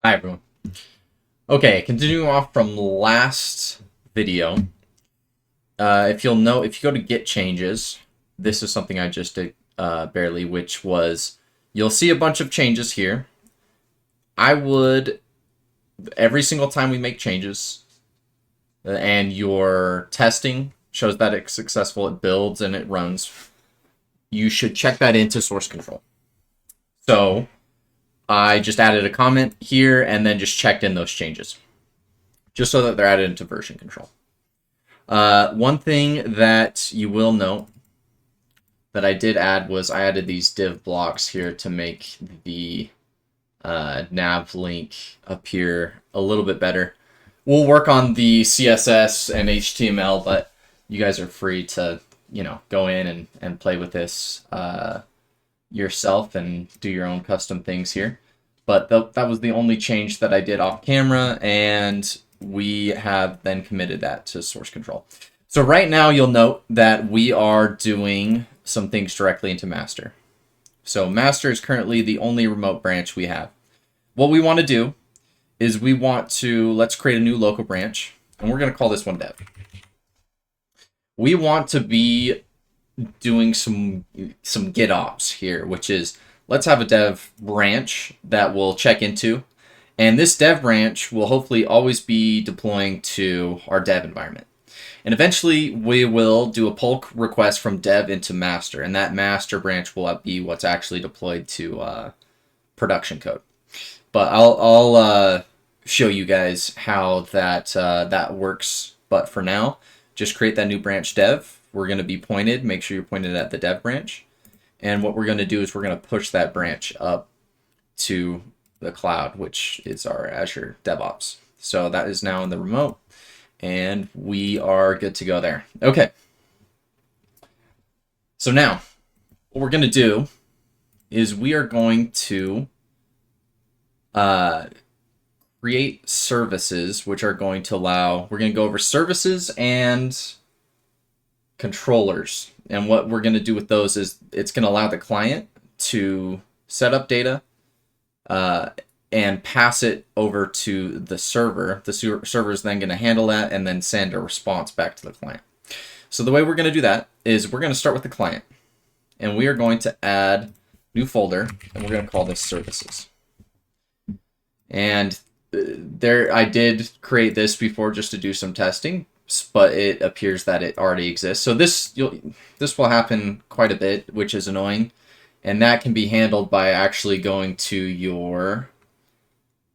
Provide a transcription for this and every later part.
Hi everyone. Okay, continuing off from last video. If you'll note, if you go to Get Changes, this is something I just did barely, which was you'll see a bunch of changes here. I would every single time we make changes, and your testing shows that it's successful, it builds and it runs. You should check that into source control. So I just added a comment here and then just checked in those changes, just so that they're added into version control. One thing that you will note that I did add was I added these div blocks here to make the nav link appear a little bit better. We'll work on the CSS and HTML, but you guys are free to, go in and play with this yourself and do your own custom things here. But that was the only change that I did off camera, and we have then committed that to source control. So right now you'll note that we are doing some things directly into master. So master is currently the only remote branch we have. What we want to do is let's create a new local branch, and we're going to call this one dev. We want to be doing some GitOps here, which is let's have a dev branch that we'll check into, and this dev branch will hopefully always be deploying to our dev environment. And eventually we will do a pull request from dev into master, and that master branch will be what's actually deployed to production code. But I'll show you guys how that works. But for now, just create that new branch dev. We're going to be pointed. Make sure you're pointed at the dev branch. And what we're going to do is we're going to push that branch up to the cloud, which is our Azure DevOps. So that is now in the remote, and we are good to go there. Okay. So now what we're going to do is we are going to create services, which are going to we're going to go over services and controllers. And what we're going to do with those is it's going to allow the client to set up data and pass it over to the server. The server is then going to handle that and then send a response back to the client. So the way we're going to do that is we're going to start with the client, and we are going to add new folder, and we're going to call this services. And I did create this before just to do some testing, but it appears that it already exists. So this will happen quite a bit, which is annoying, and that can be handled by actually going to your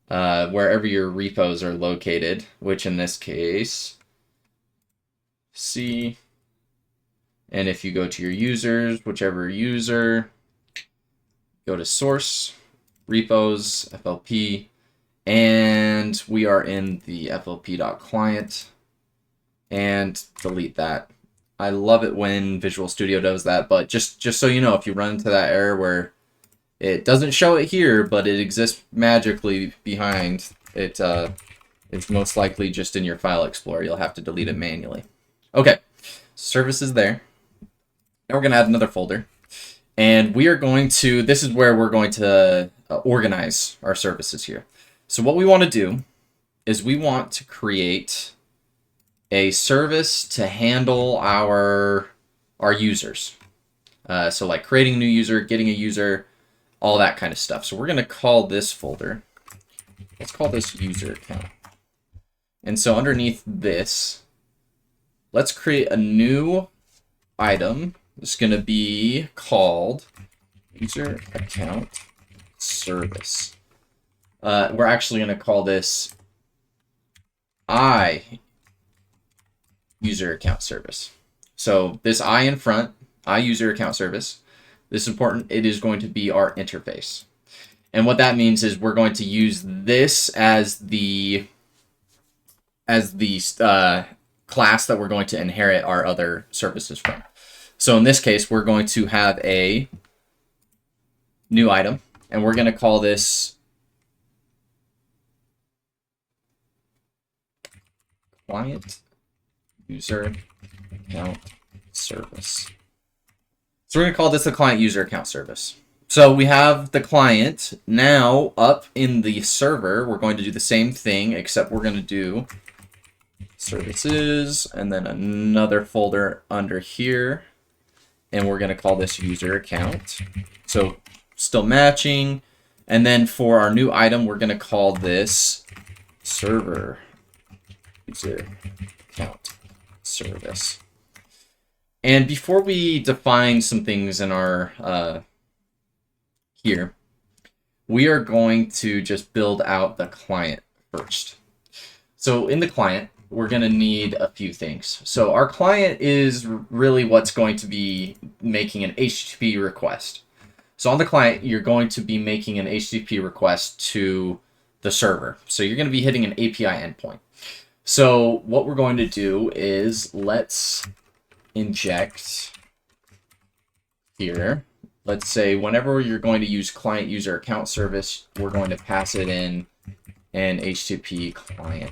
wherever your repos are located, which in this case, C. And if you go to your users, whichever user, go to source, repos, FLP, and we are in the FLP.client, and delete that. I love it when Visual Studio does that, but just so you know, if you run into that error where it doesn't show it here, but it exists magically behind it, it's most likely just in your file explorer. You'll have to delete it manually. Okay, service is there. Now we're going to add another folder, and we are going to, this is where we're going to organize our services here. So what we want to do is we want to create a service to handle our users. So like creating a new user, getting a user, all that kind of stuff. So we're going to call this folder, let's call this user account. And so underneath this, let's create a new item. It's going to be called user account service. We're actually going to call this user account service. So this I in front, I user account service. This is important. It is going to be our interface. And what that means is we're going to use this as the class that we're going to inherit our other services from. So in this case, we're going to have a new item, and we're going to call this client user account service. So we're going to call this the client user account service. So we have the client now up in the server. We're going to do the same thing, except we're going to do services and then another folder under here. And we're going to call this user account. So still matching. And then for our new item, we're going to call this server user account service. And before we define some things in our here, we are going to just build out the client first. So in the client, we're going to need a few things. So our client is really what's going to be making an HTTP request. So on the client, you're going to be making an HTTP request to the server. So you're going to be hitting an API endpoint. So what we're going to do is let's inject here. Let's say whenever you're going to use client user account service, we're going to pass it in an HTTP client.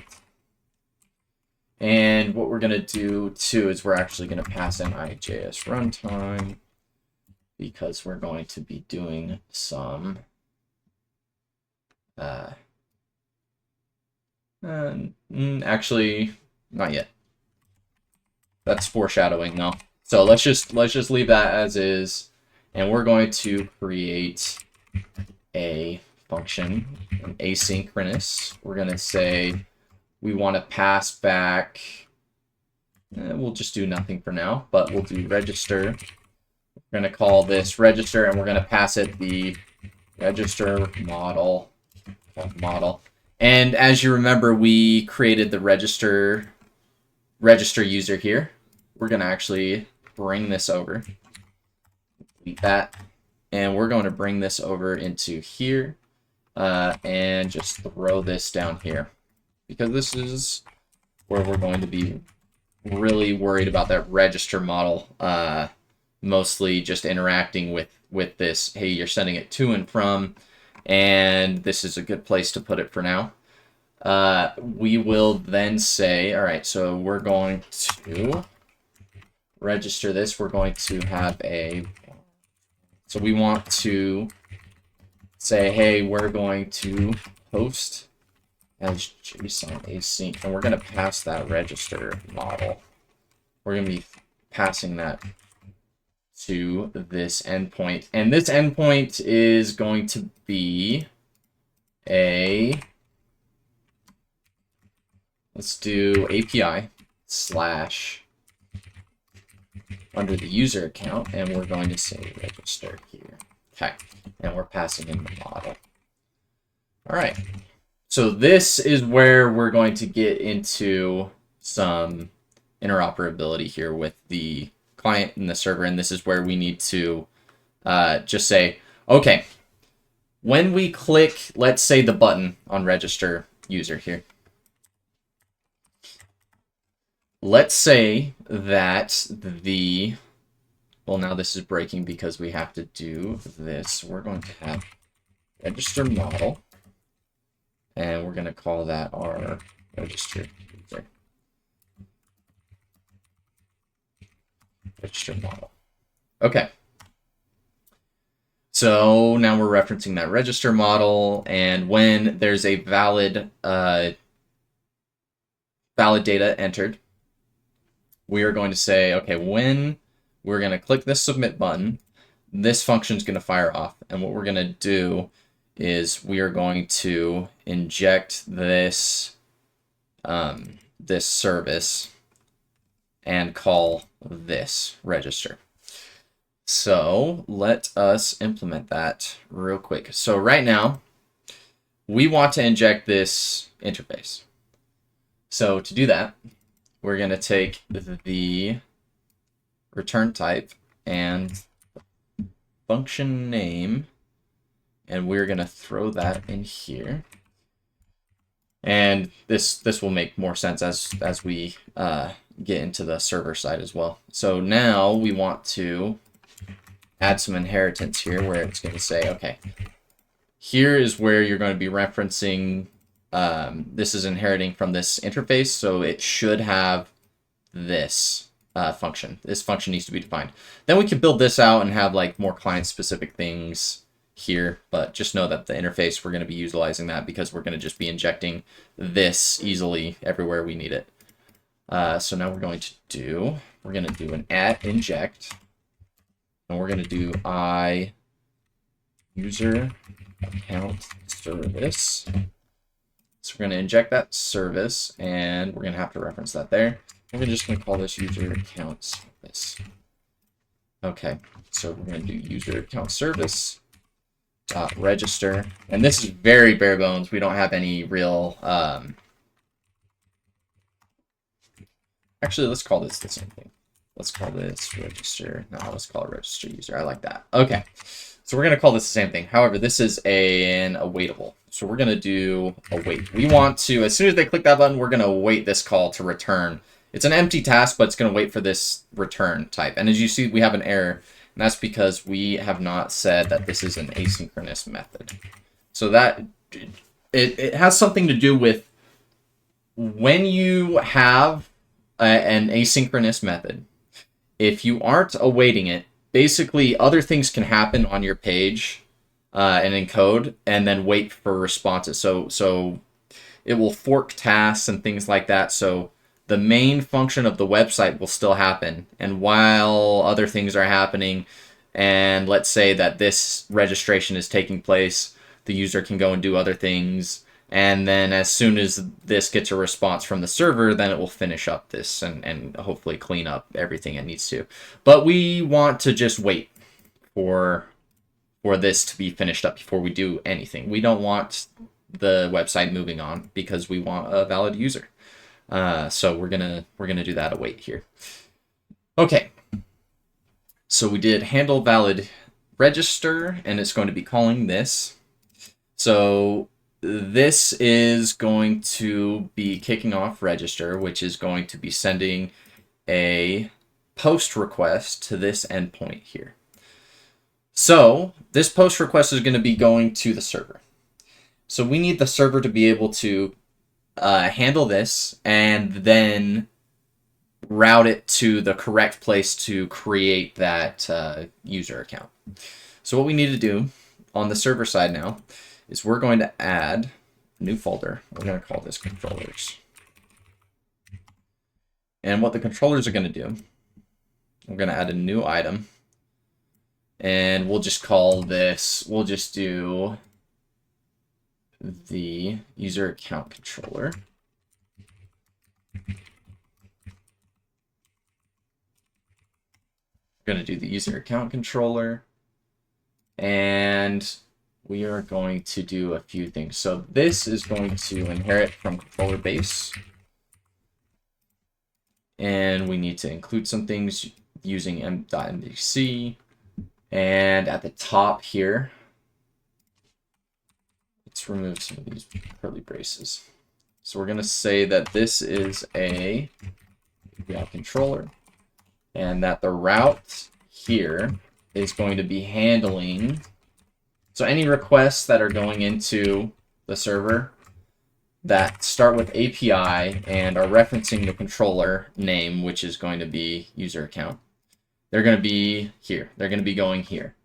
And what we're going to do too is we're actually going to pass in IJS runtime because we're going to be doing some actually not yet. That's foreshadowing though. So let's just leave that as is, and we're going to create a function, an asynchronous. We're going to say we want to pass back, we'll just do nothing for now, but we'll do register. We're going to call this register, and we're going to pass it the register model. And as you remember, we created the register user here. We're going to actually bring this over. Delete that. And we're going to bring this over into here and just throw this down here, because this is where we're going to be really worried about that register model, mostly just interacting with this. Hey, you're sending it to and from, and this is a good place to put it for now. We will then say, all right, so we're going to register this. We're going to have so we want to say, hey, we're going to host as JSON async, and we're going to pass that register model. We're going to be passing that to this endpoint, and this endpoint is going to be let's do API / under the user account, and we're going to say register here. Okay, and we're passing in the model. All right. So this is where we're going to get into some interoperability here with the client and the server, and this is where we need to just say, okay, when we click, let's say, the button on register user here, let's say that well, now this is breaking because we have to do this. We're going to have register model, and we're going to call that our register user. Register model. Okay. So now we're referencing that register model, and when there's a valid data entered, we are going to say, okay, when we're going to click this submit button, this function is going to fire off, and what we're going to do is we are going to inject this this service and call this register. So let us implement that real quick. So right now, we want to inject this interface. So to do that, we're going to take the return type and function name, and we're going to throw that in here. And this will make more sense as we get into the server side as well. So now we want to add some inheritance here, where it's going to say, okay, here is where you're going to be referencing. This is inheriting from this interface, so it should have this function. This function needs to be defined. Then we can build this out and have like more client-specific things here, but just know that the interface, we're going to be utilizing that because we're going to just be injecting this easily everywhere we need it. So now we're going to do an @inject, and we're going to do user account service. So we're going to inject that service, and we're going to have to reference that there. We're just going to call this user account service. Okay, so we're going to do user account service dot register, and this is very bare bones. We don't have any real. Actually, let's call this the same thing. Let's call this register. No, let's call it register user. I like that. Okay, so we're going to call this the same thing. However, this is an awaitable. So we're going to do await. We want to, as soon as they click that button, we're going to await this call to return. It's an empty task, but it's going to wait for this return type. And as you see, we have an error, and that's because we have not said that this is an asynchronous method. So that it has something to do with when you have an asynchronous method, if you aren't awaiting it, basically other things can happen on your page and in code, and then wait for responses. So it will fork tasks and things like that. So the main function of the website will still happen, and while other things are happening, and let's say that this registration is taking place, the user can go and do other things, and then as soon as this gets a response from the server, then it will finish up this and hopefully clean up everything it needs to. But we want to just wait for this to be finished up before we do anything. We don't want the website moving on because we want a valid user. So we're gonna do that await here. Okay. So we did handle valid register, and it's going to be calling this. So this is going to be kicking off register, which is going to be sending a post request to this endpoint here. So this post request is going to be going to the server. So we need the server to be able to handle this and then route it to the correct place to create that user account. So what we need to do on the server side now is we're going to add a new folder. We're going to call this controllers. And what the controllers are going to do, we're going to add a new item. And we'll just call this, we'll just do the user account controller. We're going to do the user account controller. And we are going to do a few things. So this is going to inherit from controller base. And we need to include some things using m.mbc. And at the top here, let's remove some of these curly braces. So we're going to say that this is a route controller, and that the route here is going to be handling, so any requests that are going into the server that start with API and are referencing the controller name, which is going to be user account, they're going to be here. They're going to be going here.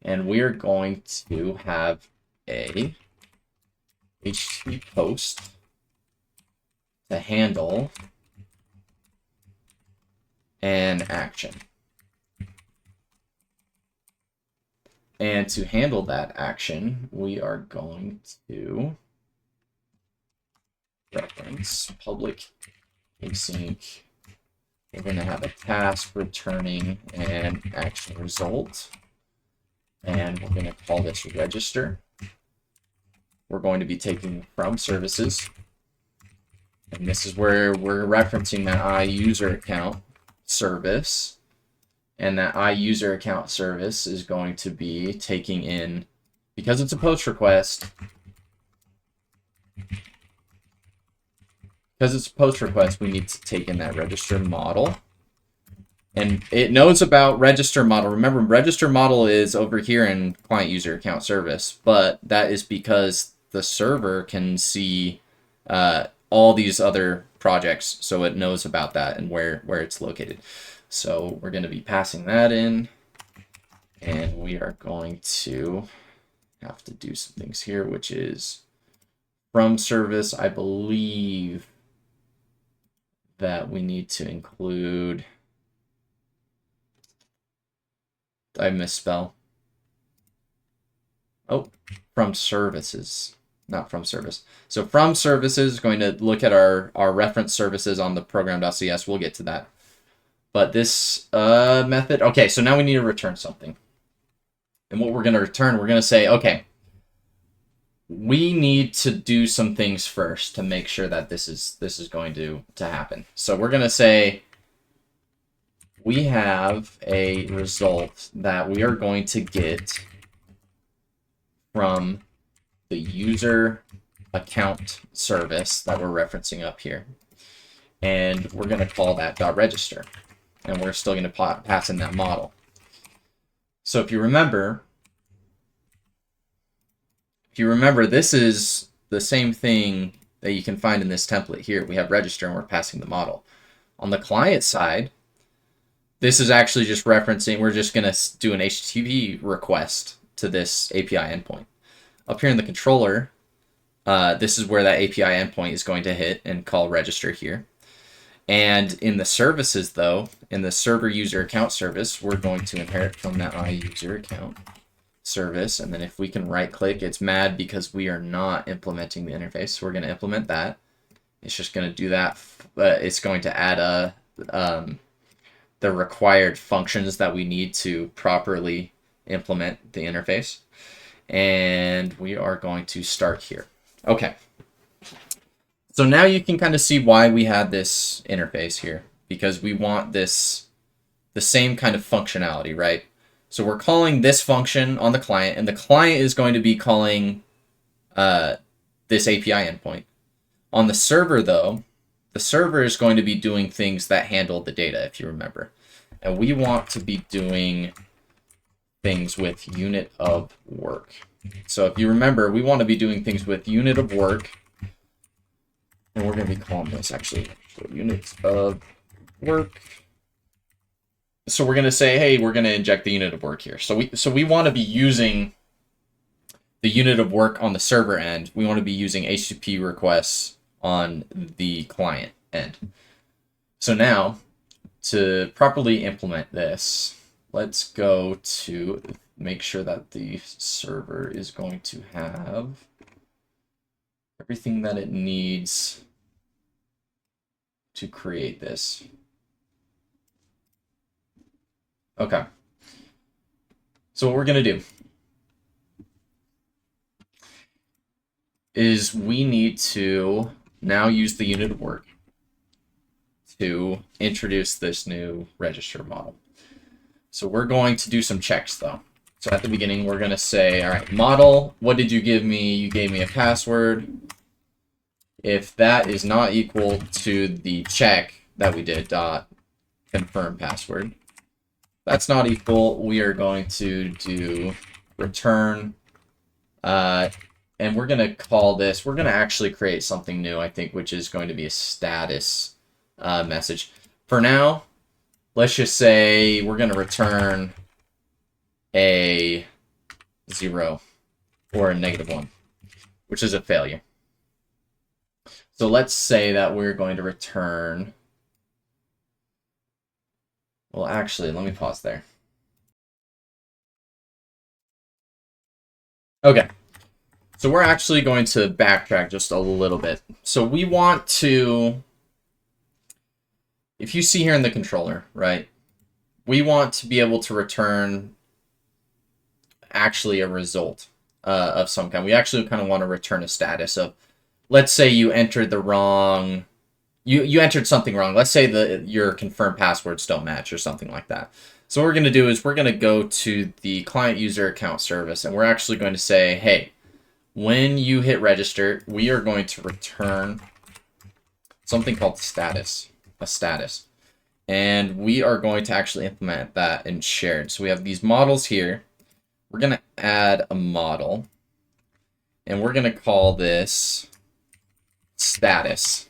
And we're going to have a HTTP post to handle an action. And to handle that action, we are going to reference public async. We're going to have a task returning an action result. And we're going to call this register. We're going to be taking from services. And this is where we're referencing that iUser account service. And that iUser account service is going to be taking in, because it's a post request, we need to take in that register model. And it knows about register model. Remember, register model is over here in client user account service, but that is because the server can see all these other projects, so it knows about that and where it's located. So we're going to be passing that in, and we are going to have to do some things here, which is from service. I believe that we need to include, did I misspell? Oh, from services, not from service. So from services is going to look at our reference services on the program.cs. We'll get to that. But this method, okay, so now we need to return something. And what we're going to return, we're going to say, okay, we need to do some things first to make sure that this is going to happen. So we're going to say we have a result that we are going to get from the user account service that we're referencing up here. And we're going to call that .register. And we're still going to pass in that model. So if you remember, this is the same thing that you can find in this template here. We have register and we're passing the model. On the client side, this is actually just referencing, we're just going to do an HTTP request to this API endpoint. Up here in the controller, this is where that API endpoint is going to hit and call register here. And in the services, though, in the server user account service, we're going to inherit from that iUser account service. And then if we can right click, it's mad because we are not implementing the interface. So we're going to implement that. It's just going to do that. It's going to add the required functions that we need to properly implement the interface. And we are going to start here. Okay. So now you can kind of see why we had this interface here, because we want the same kind of functionality, right? So we're calling this function on the client, and the client is going to be calling this API endpoint. On the server, though, the server is going to be doing things that handle the data, if you remember. And we want to be doing things with unit of work. So if you remember, we want to be doing things with unit of work. And we're going to be calling this actually units of work. So we're going to say, hey, we're going to inject the unit of work here. So we want to be using the unit of work on the server end. We want to be using HTTP requests on the client end. So now, to properly implement this, let's go to make sure that the server is going to have everything that it needs to create this. Okay. So what we're going to do is we need to now use the unit of work to introduce this new register model. So we're going to do some checks though. So at the beginning, we're going to say, all right, model, what did you give me? You gave me a password. If that is not equal to the check that we did, dot confirm password, that's not equal, we are going to do return, and we're going to call this, we're going to actually create something new, I think, which is going to be a status message. For now, let's just say we're going to return a 0 or a -1, which is a failure. So let's say that we're going to return, well, actually, let me pause there. Okay, so we're actually going to backtrack just a little bit. So we want to, if you see here in the controller, right, we want to be able to return actually a result of some kind. We actually kind of want to return a status of, let's say you entered the wrong, you entered something wrong. Let's say your confirmed passwords don't match or something like that. So what we're going to do is we're going to go to the client user account service, and we're actually going to say, hey, when you hit register, we are going to return something called status, a status. And we are going to actually implement that in shared. So we have these models here. We're going to add a model, and we're going to call this status.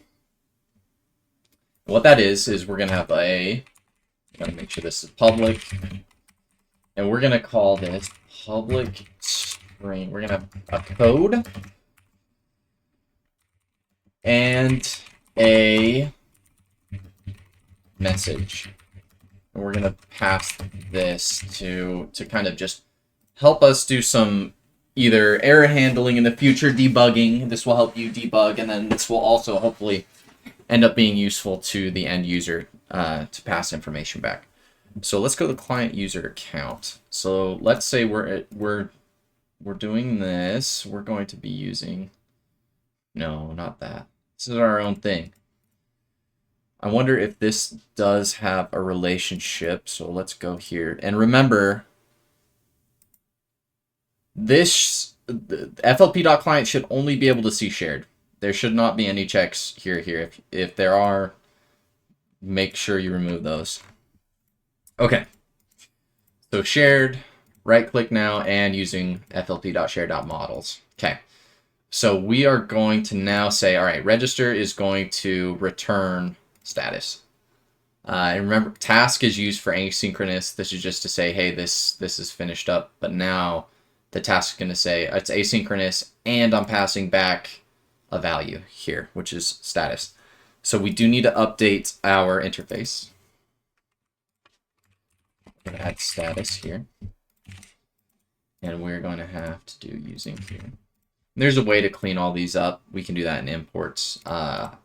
What that is we're going to have gotta make sure this is public, and we're going to call this public string. We're gonna have a code and a message. And we're gonna pass this to kind of just help us do some either error handling in the future, debugging. This will help you debug, and then this will also hopefully end up being useful to the end user to pass information back. So let's go to the client user account. So let's say we're doing this. We're going to be using, no, not that. This is our own thing. I wonder if this does have a relationship. So let's go here. And remember, this FLP.client should only be able to see shared. There should not be any checks here. If there are, make sure you remove those. Okay. So shared, right click now, and using flp.share.models. Okay. So we are going to now say, all right, register is going to return status. And remember, task is used for asynchronous. This is just to say, hey, this is finished up. But now the task is going to say it's asynchronous, and I'm passing back a value here, which is status. So we do need to update our interface. I'm going to add status here. And we're going to have to do using here. There's a way to clean all these up. We can do that in imports. I'll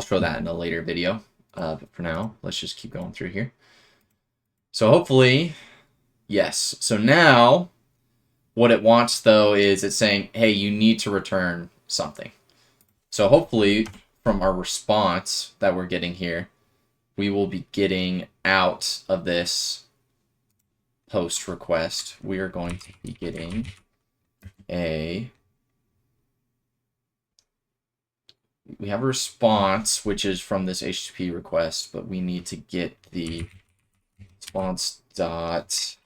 show that in a later video. But for now, let's just keep going through here. So hopefully, yes. So now what it wants, though, is it's saying, hey, you need to return something. So hopefully from our response that we're getting here, we will be getting out of this post request. We are going to be getting we have a response, which is from this HTTP request, but we need to get the response dot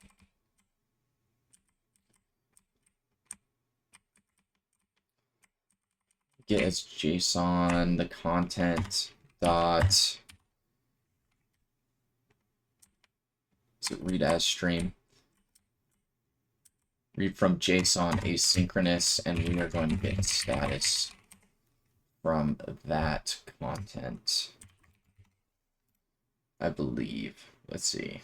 get as JSON, the content dot read as stream. Read from JSON asynchronous, and we are going to get status from that content, I believe. Let's see.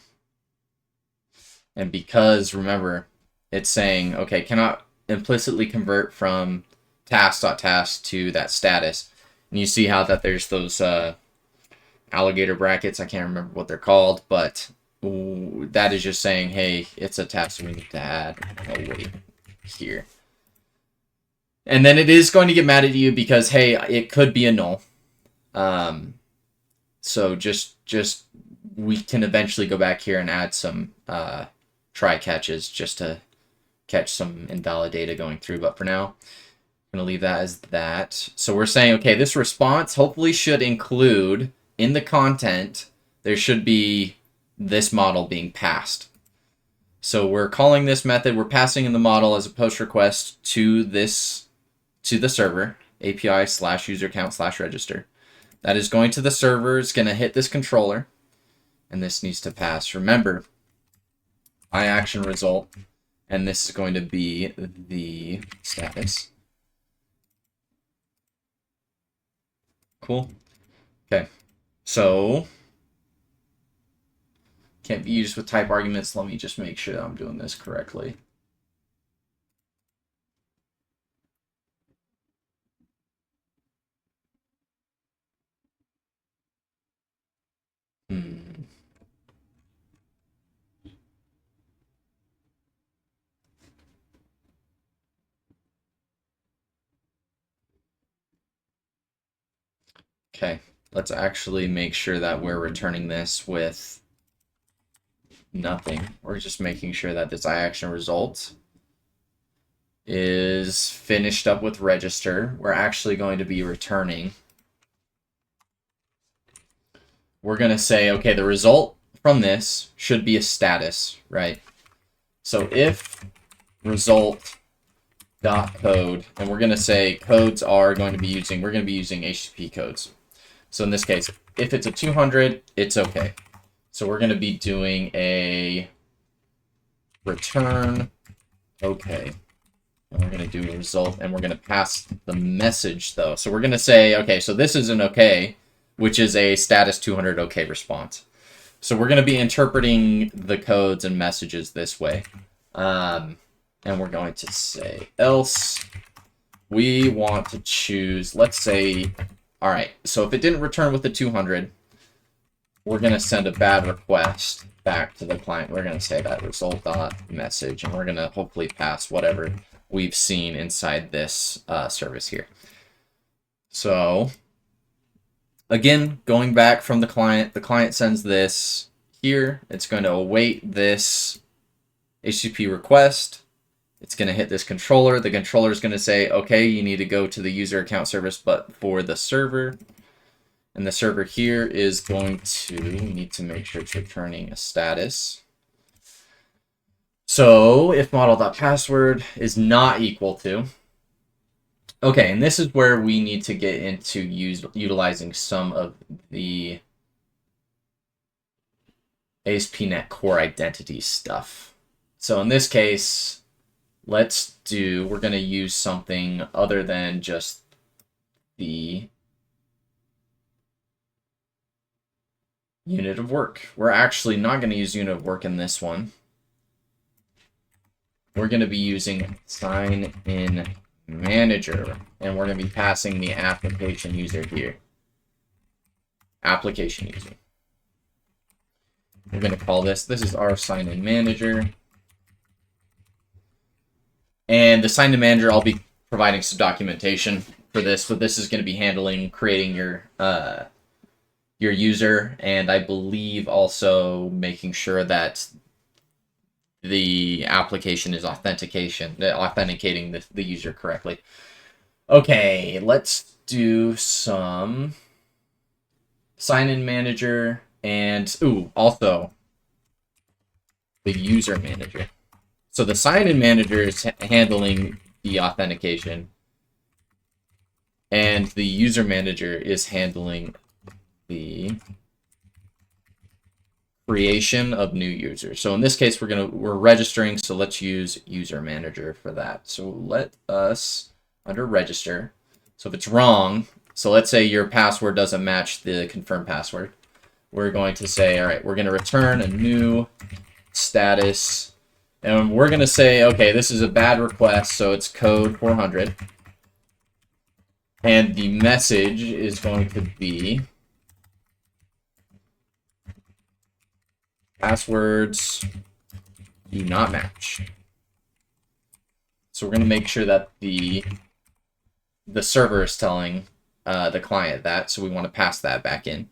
And because, remember, it's saying, okay, cannot implicitly convert from task.task to that status. And you see how that there's those alligator brackets. I can't remember what they're called, but that is just saying, hey, it's a task we need to add away here. And then it is going to get mad at you because, hey, it could be a null. So just we can eventually go back here and add some try catches just to catch some invalid data going through. But for now, I'm going to leave that as that. So we're saying, okay, this response hopefully should include in the content, there should be this model being passed. So we're calling this method, we're passing in the model as a post request to this, to the server, API/user_account/register. That is going to the server, it's going to hit this controller, and this needs to pass. Remember, iAction result, and this is going to be the status. Cool. Okay. So can't be used with type arguments. Let me just make sure that I'm doing this correctly. Okay, let's actually make sure that we're returning this with nothing. We're just making sure that this iAction result is finished up with register. We're actually going to be returning. We're going to say, okay, the result from this should be a status, right? So if result dot code, and we're going to say codes are going to be using, we're going to be using HTTP codes. So in this case, if it's a 200, it's okay. So we're going to be doing a return okay. And we're going to do a result, and we're going to pass the message, though. So we're going to say, okay, so this is an OK, which is a status 200 OK response. So we're going to be interpreting the codes and messages this way. And we're going to say else. We want to choose, let's say, all right, so if it didn't return with the 200, we're going to send a bad request back to the client. We're going to say that result.message, and we're going to hopefully pass whatever we've seen inside this service here. So again, going back from the client sends this here. It's going to await this HTTP request. It's going to hit this controller. The controller is going to say, okay, you need to go to the user account service, but for the server. And the server here is going to need to make sure it's returning a status. So if model.password is not equal to, okay, and this is where we need to get into utilizing some of the AspNetCore Identity stuff. So in this case, we're going to use something other than just the unit of work. We're actually not going to use unit of work in this one. We're going to be using sign in manager, and we're going to be passing the application user here. Application user. We're going to call this is our sign in manager. And the sign in manager, I'll be providing some documentation for this, but this is going to be handling creating your user, and I believe also making sure that the application is authenticating the user correctly. Okay, let's do some sign-in manager and also the user manager. So the sign-in manager is handling the authentication, and the user manager is handling the creation of new users. So in this case, we're registering, so let's use user manager for that. So let us, under register, so if it's wrong, so let's say your password doesn't match the confirmed password, we're going to say, all right, we're going to return a new status, and we're going to say, okay, this is a bad request, so it's code 400, and the message is going to be passwords do not match. So we're going to make sure that the server is telling the client that, so we want to pass that back in.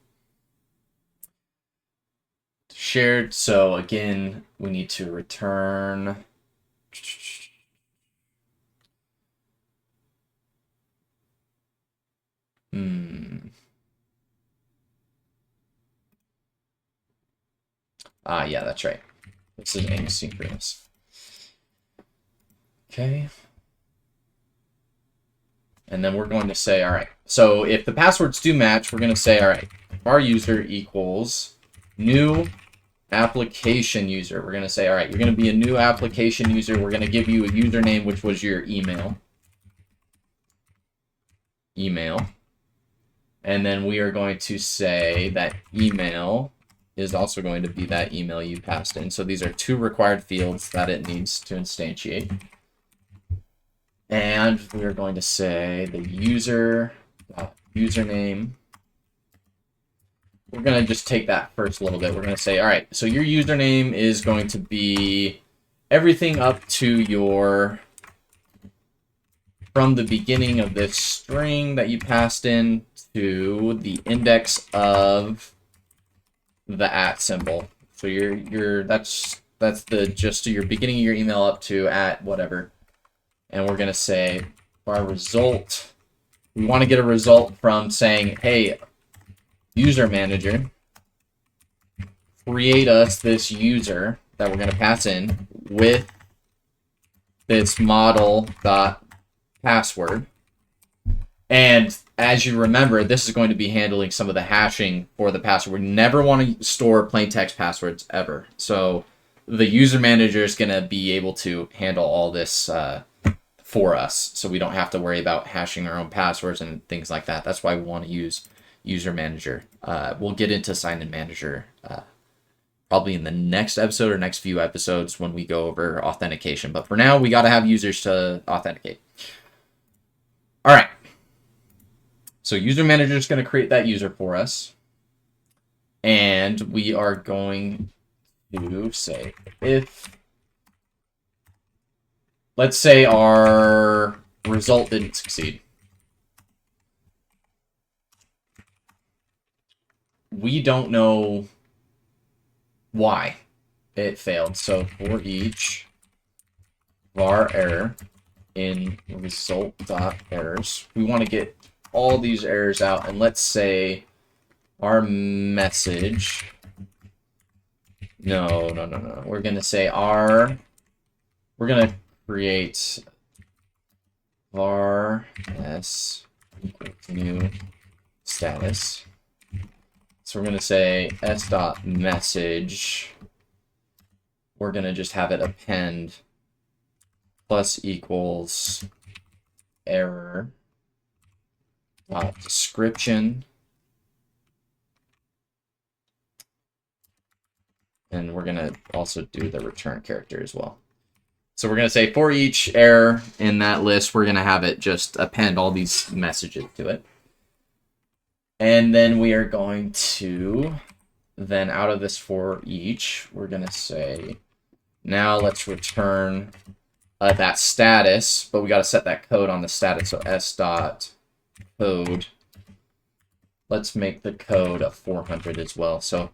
Shared, so again, we need to return yeah, that's right. This is asynchronous. Okay. And then we're going to say, all right, so if the passwords do match, we're going to say, all right, our user equals new application user. We're going to say, all right, you're going to be a new application user. We're going to give you a username, which was your email. And then we are going to say that email is also going to be that email you passed in. So these are two required fields that it needs to instantiate. And we are going to say the username. We're going to just take that first a little bit. We're going to say, all right, so your username is going to be everything up to from the beginning of this string that you passed in to the index of the @ symbol. So that's the just your beginning of your email up to @ whatever. And we're going to say for our result, we want to get a result from saying, hey, user manager, create us this user that we're going to pass in with this model.password. And as you remember, this is going to be handling some of the hashing for the password. We never want to store plain text passwords ever. So the user manager is going to be able to handle all this for us, so we don't have to worry about hashing our own passwords and things like that. That's why we want to use User Manager. We'll get into Sign-in Manager probably in the next episode or next few episodes when we go over authentication. But for now, we got to have users to authenticate. All right. So User Manager is going to create that user for us. And we are going to say if, let's say our result didn't succeed. We don't know why it failed. So for each var error in result.errors, we want to get all these errors out. And let's say our message, no. We're going to say we're going to create var s equal to new status. So we're going to say s.message. We're going to just have it append plus equals error dot description. And we're going to also do the return character as well. So we're going to say for each error in that list, we're going to have it just append all these messages to it. And then we are going to, then out of this for each, we're going to say, now let's return that status, but we got to set that code on the status. So s.code. Let's make the code a 400 as well. So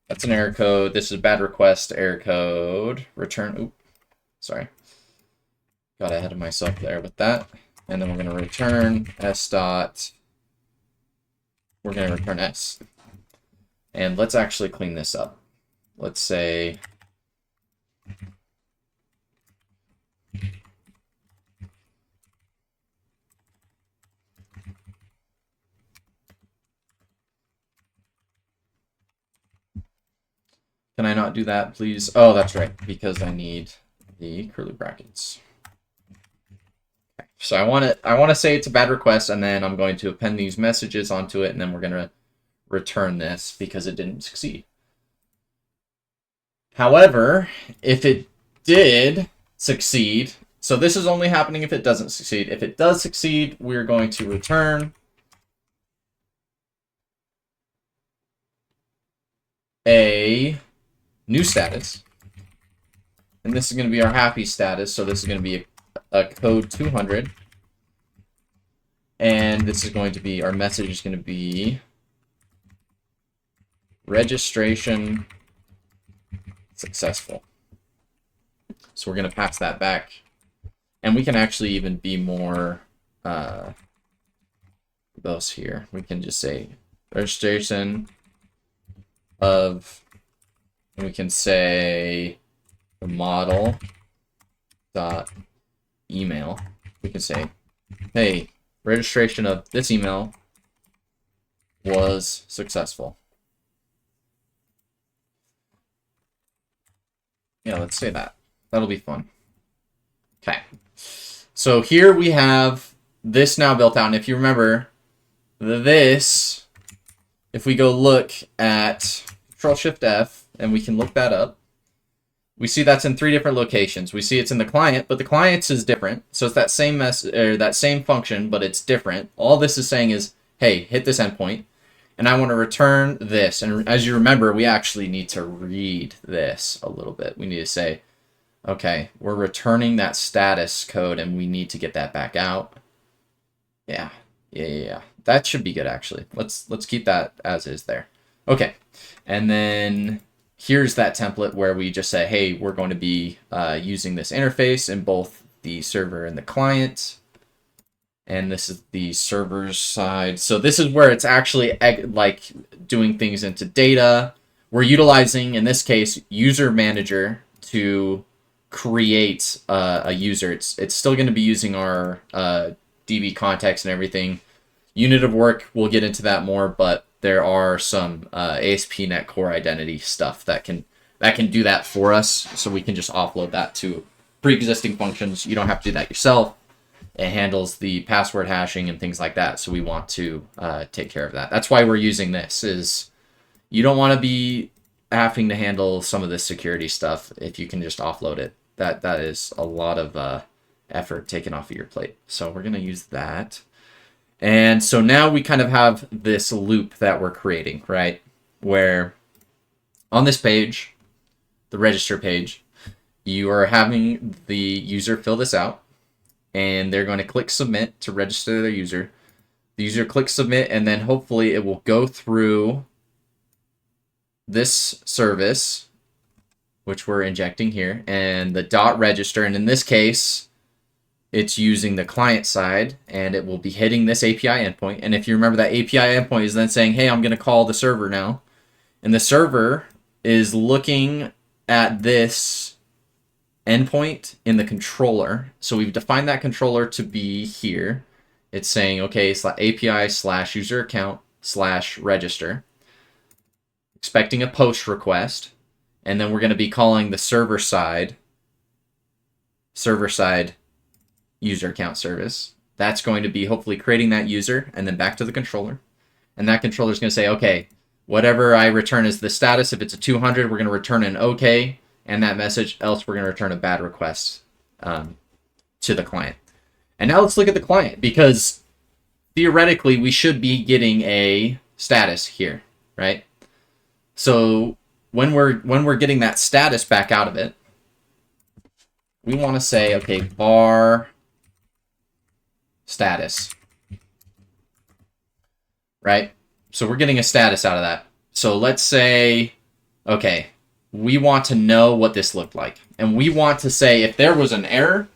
that's an error code. This is a bad request error code. Return. Oop. Sorry. Got ahead of myself there with that. And then we're going to return s. We're going to return s. And let's actually clean this up. Let's say can I not do that, please? Oh, that's right, because I need the curly brackets. Okay. So I want to say it's a bad request, and then I'm going to append these messages onto it, and then we're going to return this because it didn't succeed. However, if it did succeed, so this is only happening if it doesn't succeed. If it does succeed, we're going to return a new status. And this is going to be our happy status. So this is going to be a code 200. And this is going to be, our message is going to be registration successful. So we're going to pass that back. And we can actually even be more verbose here. We can just say registration of, and we can say the model dot email. We can say, hey, registration of this email was successful. Yeah, let's say that. That'll be fun. Okay. So here we have this now built out. And if you remember, this, if we go look at Control-Shift-F, and we can look that up, we see that's in 3 different locations. We see it's in the client, but the client's is different. So it's that same that same function, but it's different. All this is saying is, hey, hit this endpoint, and I want to return this. And as you remember, we actually need to read this a little bit. We need to say, okay, we're returning that status code, and we need to get that back out. Yeah. That should be good, actually. Let's keep that as is there. Okay, and then here's that template where we just say, hey, we're going to be using this interface in both the server and the client. And this is the server side. So this is where it's actually like doing things into data. We're utilizing, in this case, User Manager to create a user. It's still going to be using our DB context and everything. Unit of work, we'll get into that more, but there are some AspNetCore Identity stuff that can do that for us. So we can just offload that to pre-existing functions. You don't have to do that yourself. It handles the password hashing and things like that. So we want to take care of that. That's why we're using this. Is you don't want to be having to handle some of this security stuff if you can just offload it. That is a lot of effort taken off of your plate. So we're going to use that. And so now we kind of have this loop that we're creating, right? Where on this page, the register page, you are having the user fill this out, and they're going to click submit to register their user. The user clicks submit, and then hopefully it will go through this service, which we're injecting here, and the dot register. And in this case, it's using the client side, and it will be hitting this API endpoint. And if you remember, that API endpoint is then saying, hey, I'm going to call the server now. And the server is looking at this endpoint in the controller. So we've defined that controller to be here. It's saying, okay, it's API / user account / register. Expecting a post request. And then we're going to be calling the server side user account service. That's going to be hopefully creating that user and then back to the controller. And that controller is going to say, okay, whatever I return is the status. If it's a 200, we're going to return an OK and that message. Else we're going to return a bad request to the client. And now let's look at the client, because theoretically we should be getting a status here, right? So when we're getting that status back out of it, we want to say, okay, var status, right? So we're getting a status out of that. So let's say, okay, we want to know what this looked like. And we want to say, if there was an error,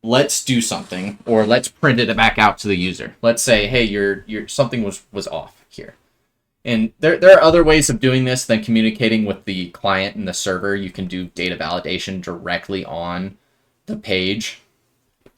let's do something, or let's print it back out to the user. Let's say, hey, your something was off here. And there are other ways of doing this than communicating with the client and the server. You can do data validation directly on the page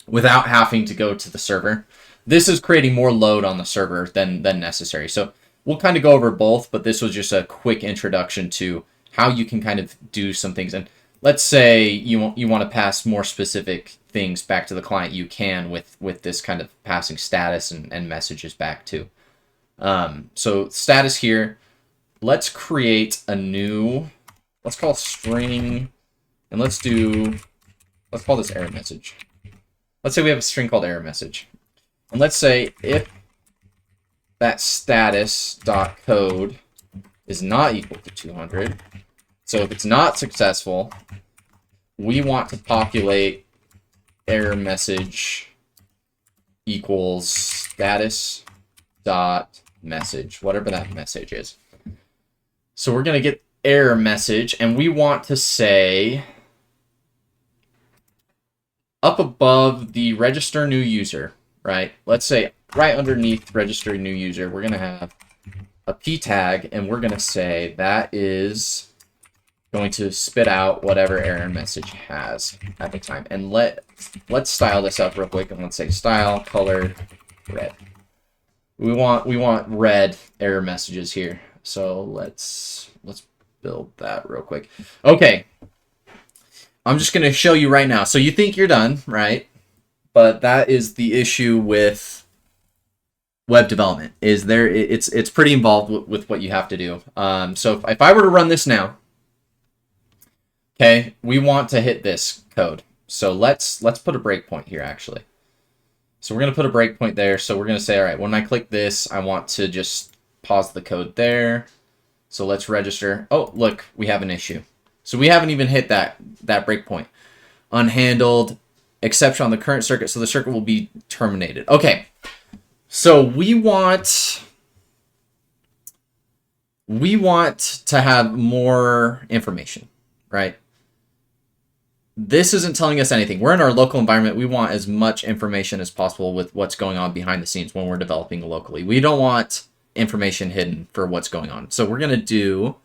without having to go to the server. This is creating more load on the server than necessary. So we'll kind of go over both, but this was just a quick introduction to how you can kind of do some things. And let's say you want to pass more specific things back to the client. You can with this kind of passing status and messages back too. So status here, let's create a new, let's call string, and let's call this error message. Let's say we have a string called error message. And let's say if that status.code is not equal to 200, so if it's not successful, we want to populate error message equals status dot message, whatever that message is. So we're going to get error message, and we want to say up above the register new user, right? Let's say right underneath register new user, we're going to have a p tag, and we're going to say that is going to spit out whatever error message has at the time. And let's style this up real quick, and let's say style color red. We want red error messages here. So let's build that real quick. Okay. I'm just going to show you right now. So you think you're done, right? But that is the issue with web development. It's pretty involved with what you have to do. So if I were to run this now, okay, we want to hit this code. So let's put a breakpoint here actually. So we're going to put a breakpoint there. So we're going to say, all right, when I click this, I want to just pause the code there. So let's register. Oh, look, we have an issue. So we haven't even hit that breakpoint. Unhandled, exception on the current circuit. So the circuit will be terminated. Okay. So we want to have more information, right? This isn't telling us anything. We're in our local environment. We want as much information as possible with what's going on behind the scenes when we're developing locally. We don't want information hidden for what's going on. So we're going to do,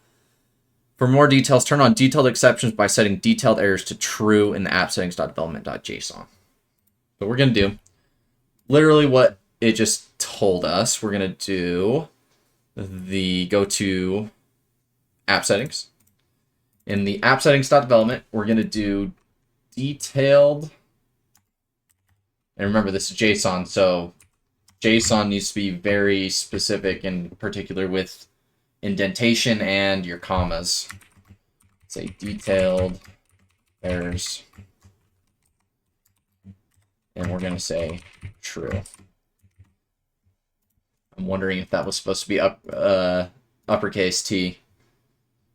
for more details, turn on detailed exceptions by setting detailed errors to true in the app settings.development.json. So we're going to do literally what it just told us. We're going to do go to app settings. In the app settings.development, we're going to do detailed And remember, this is JSON, so JSON needs to be very specific and particular with indentation and your commas. Say detailed errors. And we're going to say true. I'm wondering if that was supposed to be uppercase T.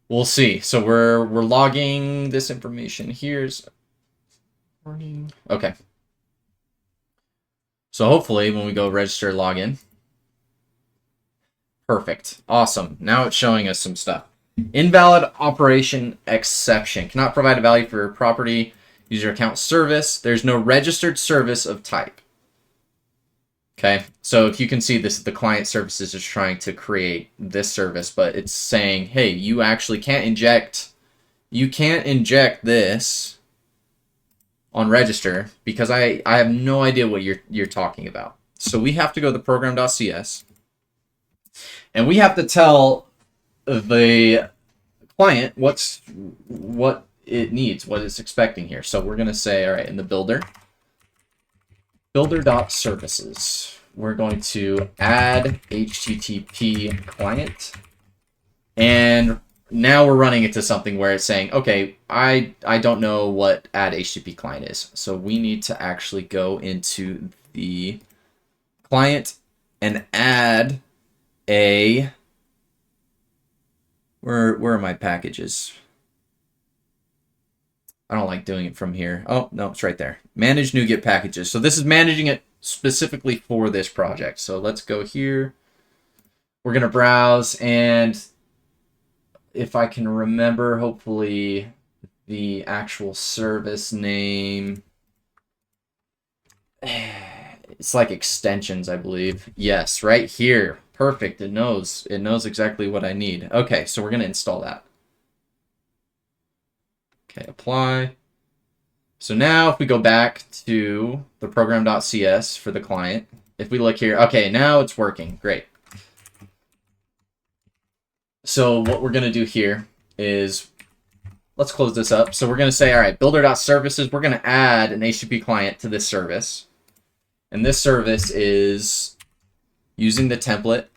We'll see. So we're logging this information. Here's warning. Okay. So hopefully when we go register login. Perfect. Awesome. Now it's showing us some stuff. Invalid operation exception. Cannot provide a value for property user account service. There's no registered service of type. Okay, so if you can see this, the client services is trying to create this service, but it's saying, hey, you actually can't inject this on register because I have no idea what you're talking about. So we have to go to the program.cs and we have to tell the client what it needs, what it's expecting here. So we're going to say, all right, in the builder.services, we're going to add HTTP client. And now we're running into something where it's saying, okay, I don't know what add HTTP client is. So we need to actually go into the client and add a, where are my packages? I don't like doing it from here. Oh, no, it's right there. Manage NuGet packages. So this is managing it specifically for this project. So let's go here. We're going to browse, and if I can remember, hopefully the actual service name, it's like extensions, I believe. Yes, right here. Perfect. It knows exactly what I need. Okay, so we're going to install that. Okay, apply. So now if we go back to the program.cs for the client, if we look here, okay, now it's working. Great. So what we're going to do here is, let's close this up. So we're going to say, all right, builder.services, we're going to add an HTTP client to this service. And this service is using the template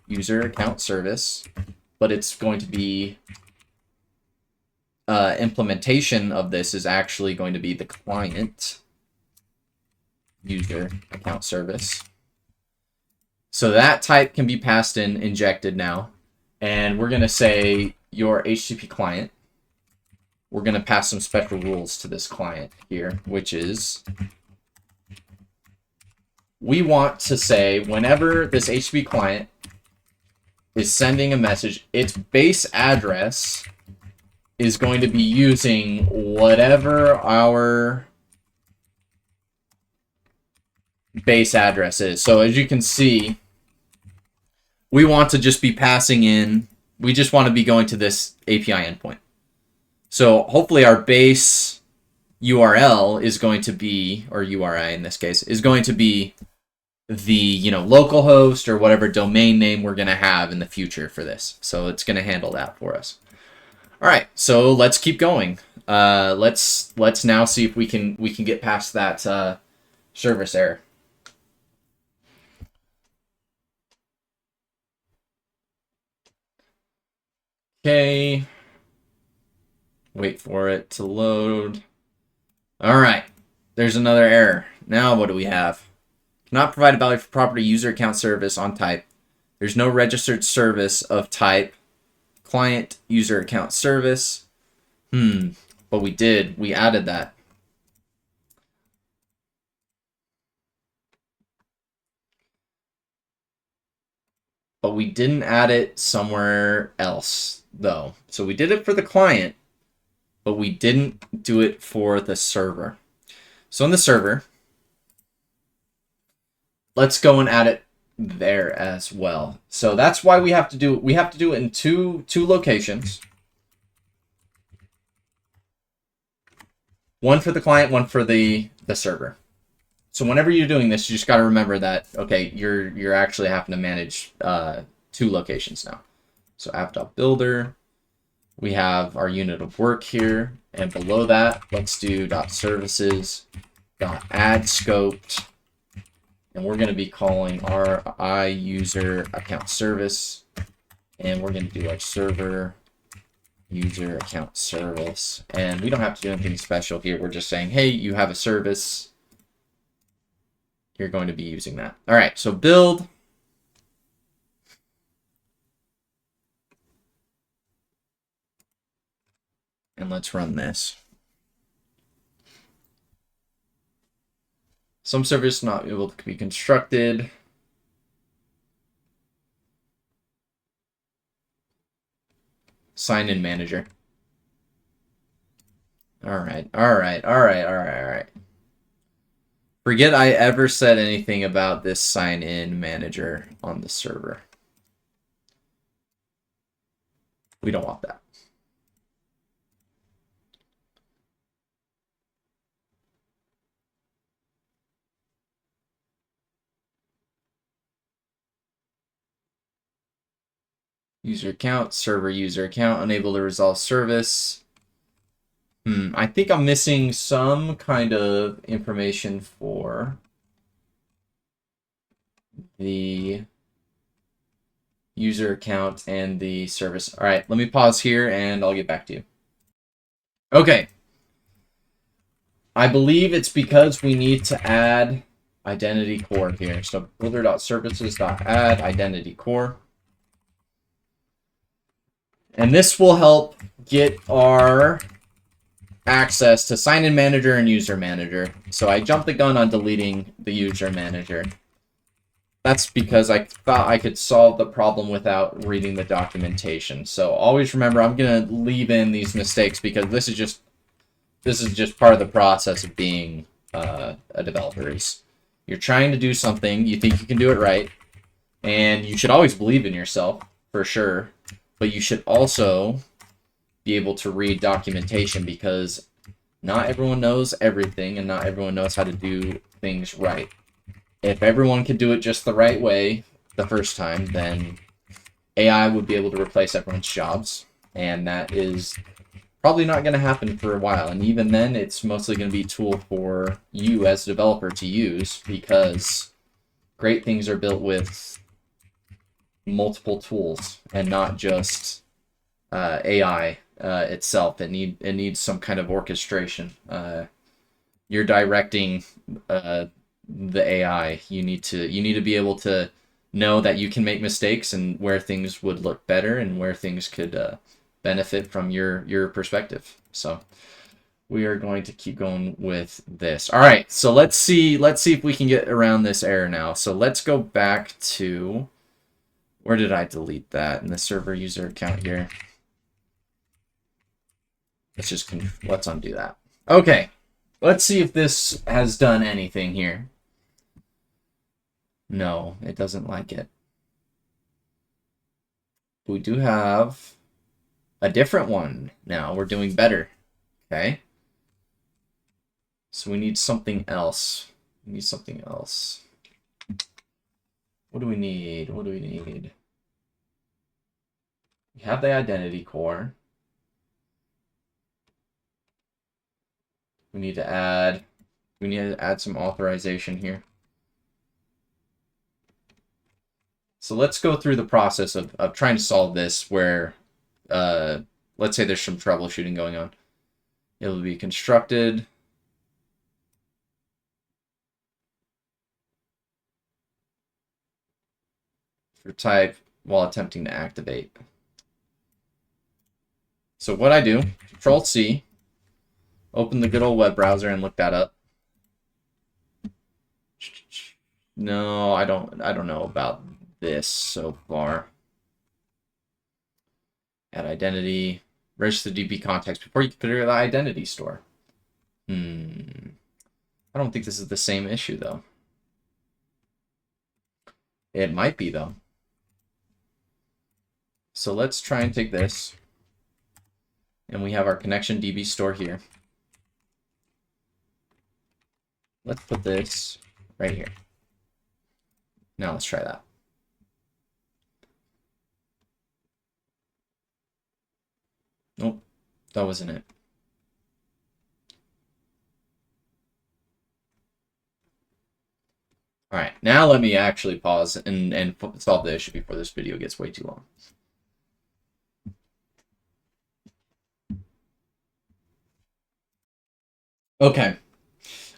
user account service, but it's going to be implementation of this is actually going to be the client user account service. So that type can be passed in, injected now. And we're going to say your HTTP client. We're going to pass some special rules to this client here, which is we want to say whenever this HTTP client is sending a message, its base address is going to be using whatever our base address is. So as you can see, we want to just be passing in, we just want to be going to this API endpoint. So hopefully our base URL is going to be, or URI in this case, is going to be the localhost or whatever domain name we're going to have in the future for this. So it's going to handle that for us. All right, so let's keep going. Let's now see if we can get past that service error. Okay. Wait for it to load. All right, there's another error. Now what do we have? Cannot provide a value for property user account service on type. There's no registered service of type. Client user account service. But we added that. But we didn't add it somewhere else though. So we did it for the client, but we didn't do it for the server. So in the server, let's go and add it there as well. So that's why we have to do it in two locations. One for the client, one for the server. So whenever you're doing this, you just got to remember that, okay, you're actually having to manage two locations now. So app.builder, we have our unit of work here, and below that, let's do .services add scoped, and we're going to be calling our user account service, and we're going to do like server user account service, and we don't have to do anything special here. We're just saying, hey, you have a service, you're going to be using that. All right, so build. And let's run this. Some service not able to be constructed. Sign-in manager. All right. Forget I ever said anything about this sign-in manager on the server. We don't want that. User account, server user account, unable to resolve service. I think I'm missing some kind of information for the user account and the service. All right, let me pause here and I'll get back to you. Okay. I believe it's because we need to add identity core here. So builder.services.add identity core. And this will help get our access to sign-in manager and user manager. So I jumped the gun on deleting the user manager. That's because I thought I could solve the problem without reading the documentation. So always remember, I'm going to leave in these mistakes because this is just part of the process of being a developer. You're trying to do something, you think you can do it right, and you should always believe in yourself, for sure. But you should also be able to read documentation because not everyone knows everything and not everyone knows how to do things right. If everyone could do it just the right way the first time, then AI would be able to replace everyone's jobs, and that is probably not going to happen for a while. And even then, it's mostly going to be a tool for you as a developer to use because great things are built with multiple tools and not just AI itself. It needs some kind of orchestration. You're directing the AI. You need to be able to know that you can make mistakes and where things would look better and where things could benefit from your perspective. So we are going to keep going with this. All right, so let's see if we can get around this error now. So let's go back to, where did I delete that? In the server user account here. Let's undo that. Okay, let's see if this has done anything here. No, it doesn't like it. We do have a different one now. We're doing better. Okay. So we need something else. We need something else. What do we need? What do we need? We have the identity core. We need to add some authorization here. So let's go through the process of trying to solve this where let's say there's some troubleshooting going on. It'll be constructed. For type while attempting to activate. So what I do, Control C, open the good old web browser and look that up. No, I don't know about this so far. Add identity, register the DB context before you configure the identity store. I don't think this is the same issue though. It might be though. So let's try and take this. And we have our connection DB store here. Let's put this right here. Now let's try that. Nope, that wasn't it. All right, now let me actually pause and solve the issue before this video gets way too long. Okay,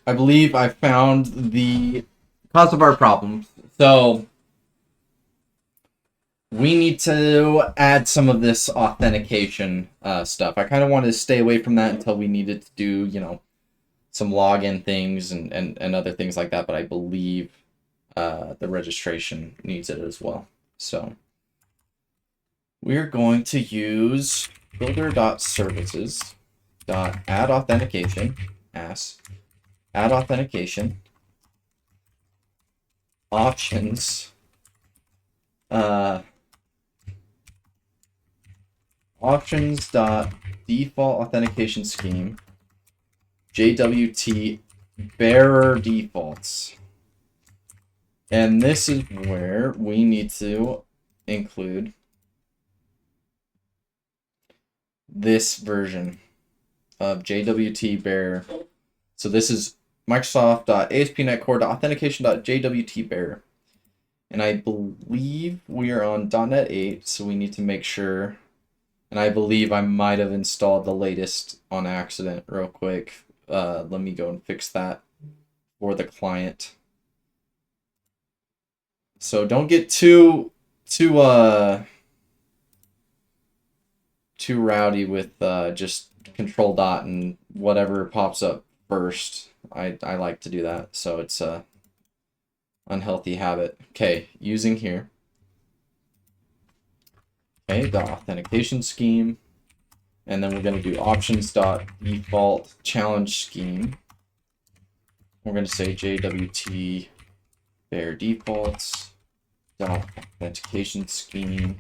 I believe I found the cause of our problems. So we need to add some of this authentication stuff. I kind of wanted to stay away from that until we needed to do, some login things and other things like that. But I believe the registration needs it as well. So we're going to use builder.services.addAuthentication, add authentication, options, options.default authentication scheme, JWT bearer defaults. And this is where we need to include this version of JWT bearer. So this is Microsoft.AspNetCore.Authentication.jwt bearer. And I believe we are on .NET 8, so we need to make sure. And I believe I might have installed the latest on accident real quick. Let me go and fix that for the client. So don't get too rowdy with just control dot and whatever pops up first. I like to do that, so it's a unhealthy habit. Okay, using here. Okay, the authentication scheme, and then we're going to do options.default challenge scheme. We're going to say JWT bear defaults dot authentication scheme.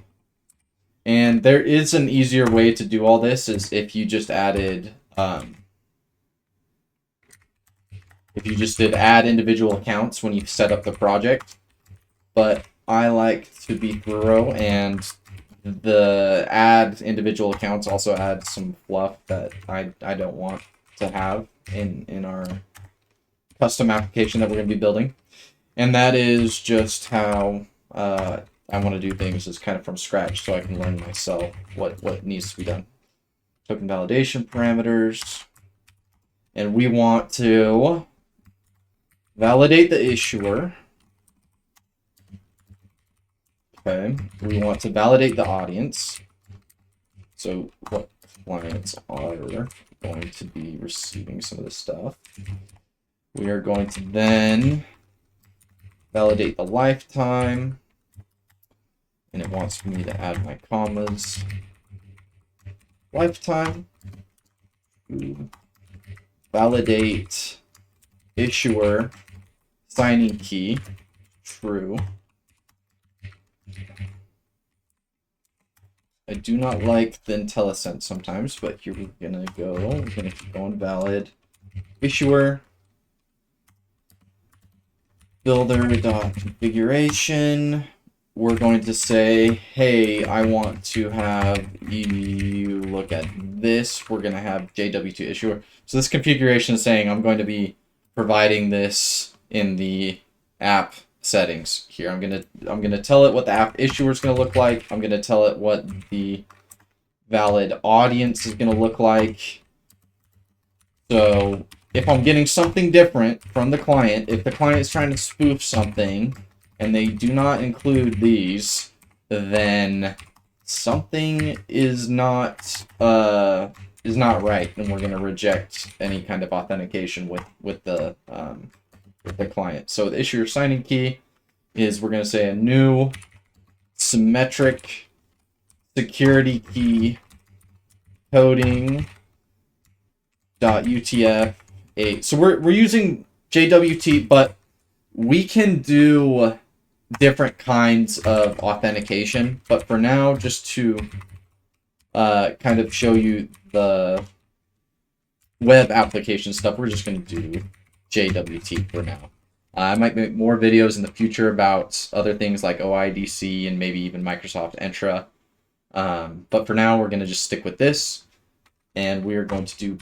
And there is an easier way to do all this, is if you just added if you just did add individual accounts when you set up the project. But I like to be thorough, and the add individual accounts also adds some fluff that I don't want to have in our custom application that we're going to be building. And that is just how I want to do things, is kind of from scratch, so I can learn myself what needs to be done. Token validation parameters. And we want to validate the issuer. Okay, we want to validate the audience. So what clients are going to be receiving some of this stuff. We are going to then validate the lifetime. And it wants me to add my commas. Lifetime. Validate issuer signing key. True. I do not like the IntelliSense sometimes, but here we're gonna go. We're gonna keep going. Valid issuer. Builder.configuration. We're going to say, hey, I want to have you look at this. We're going to have JW2 issuer. So this configuration is saying I'm going to be providing this in the app settings here. I'm gonna tell it what the app issuer is going to look like. I'm going to tell it what the valid audience is going to look like. So if I'm getting something different from the client, if the client is trying to spoof something and they do not include these, then something is not right, and we're going to reject any kind of authentication with the client. So the issuer signing key is, we're going to say, a new symmetric security key coding .utf8. So we're using JWT, but we can do different kinds of authentication. But for now, just to kind of show you the web application stuff, we're just going to do JWT for now. I might make more videos in the future about other things like OIDC and maybe even Microsoft Entra. But for now, we're going to just stick with this. And we are going to do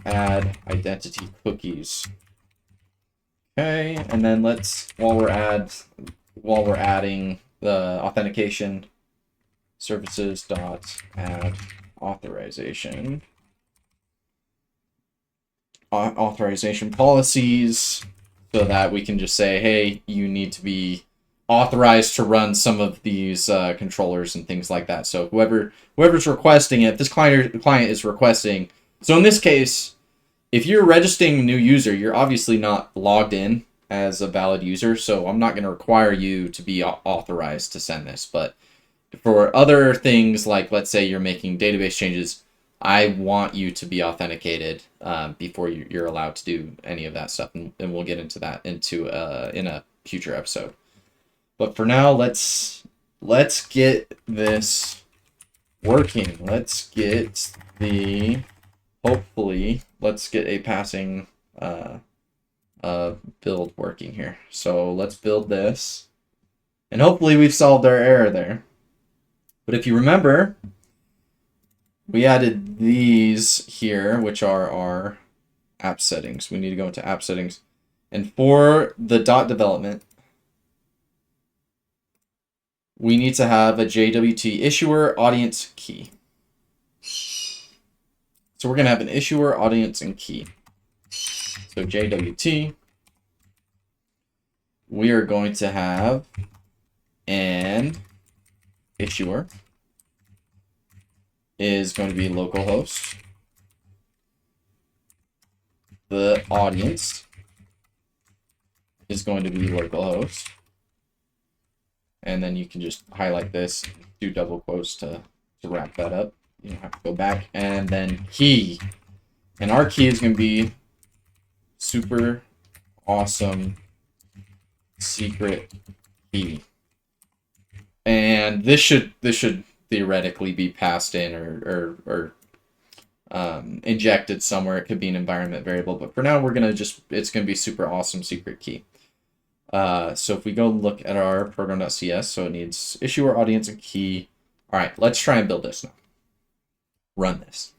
.add identity cookies. Okay, and then let's while we're adding the authentication services dot add authorization authorization policies, so that we can just say, hey, you need to be authorized to run some of these controllers and things like that. So whoever's requesting it, this client is requesting. So in this case, if you're registering a new user, you're obviously not logged in as a valid user, so I'm not going to require you to be authorized to send this. But for other things, like let's say you're making database changes, I want you to be authenticated before you're allowed to do any of that stuff, and we'll get into that in a future episode. But for now, let's get this working. Hopefully, let's get a passing build working here. So let's build this, and hopefully we've solved our error there. But if you remember, we added these here, which are our app settings. We need to go into app settings. And for the dot development, we need to have a JWT issuer audience key. So we're going to have an issuer audience and key. So JWT, we are going to have an issuer is going to be localhost. The audience is going to be localhost. And then you can just highlight this, do double quotes to wrap that up. You don't have to go back. And then key. And our key is going to be super awesome secret key. And this should theoretically be passed in or injected somewhere. It could be an environment variable, but for now it's gonna be super awesome secret key. So if we go look at our program.cs, so it needs issuer, audience, and key. All right, let's try and build this now. Run this.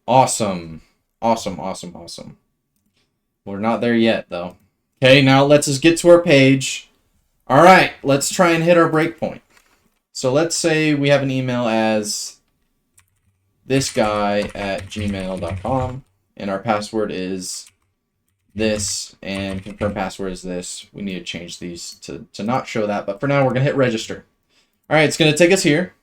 Awesome. We're not there yet though. Okay, now let's just get to our page. All right, let's try and hit our breakpoint. So let's say we have an email as thisguy@gmail.com, and our password is this, and confirm password is this. We need to change these to not show that, but for now we're gonna hit register. All right, it's gonna take us here.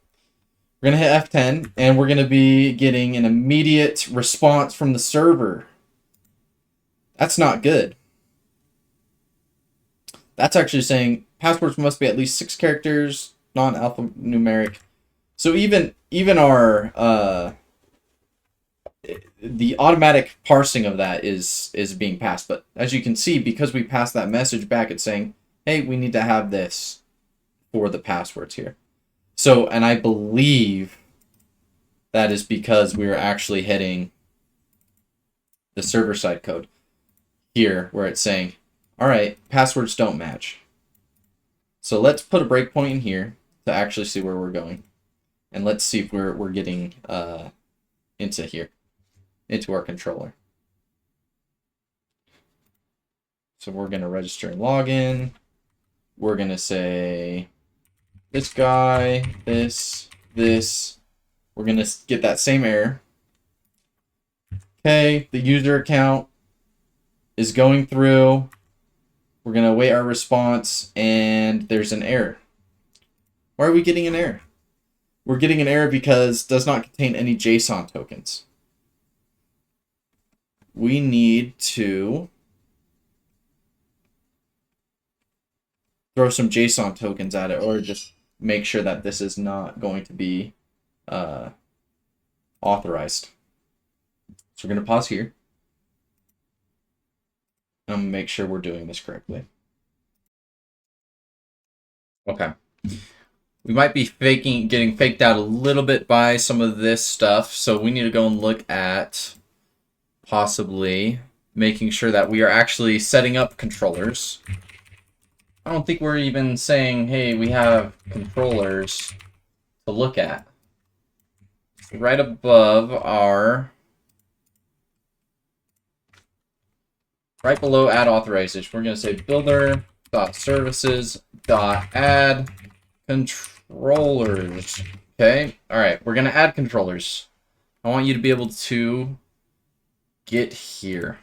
We're gonna hit F10, and we're gonna be getting an immediate response from the server. That's not good. That's actually saying passwords must be at least 6 characters, non-alphanumeric. So even our the automatic parsing of that is being passed. But as you can see, because we passed that message back, it's saying, hey, we need to have this for the passwords here. So, and I believe that is because we are actually hitting the server-side code here, where it's saying, all right, passwords don't match. So let's put a breakpoint in here to actually see where we're going. And let's see if we're getting into here, into our controller. So we're going to register and log in. We're going to say this guy, this. We're going to get that same error. Okay, the user account is going through. We're going to await our response, and there's an error. Why are we getting an error? We're getting an error because it does not contain any JSON tokens. We need to throw some JSON tokens at it, or just make sure that this is not going to be authorized. So we're going to pause here. I'm going to make sure we're doing this correctly. Okay. We might be getting faked out a little bit by some of this stuff, so we need to go and look at possibly making sure that we are actually setting up controllers. I don't think we're even saying, hey, we have controllers to look at. Right above our right below add authorization, we're going to say builder.services.add controllers. Okay. All right. We're going to add controllers. I want you to be able to get here.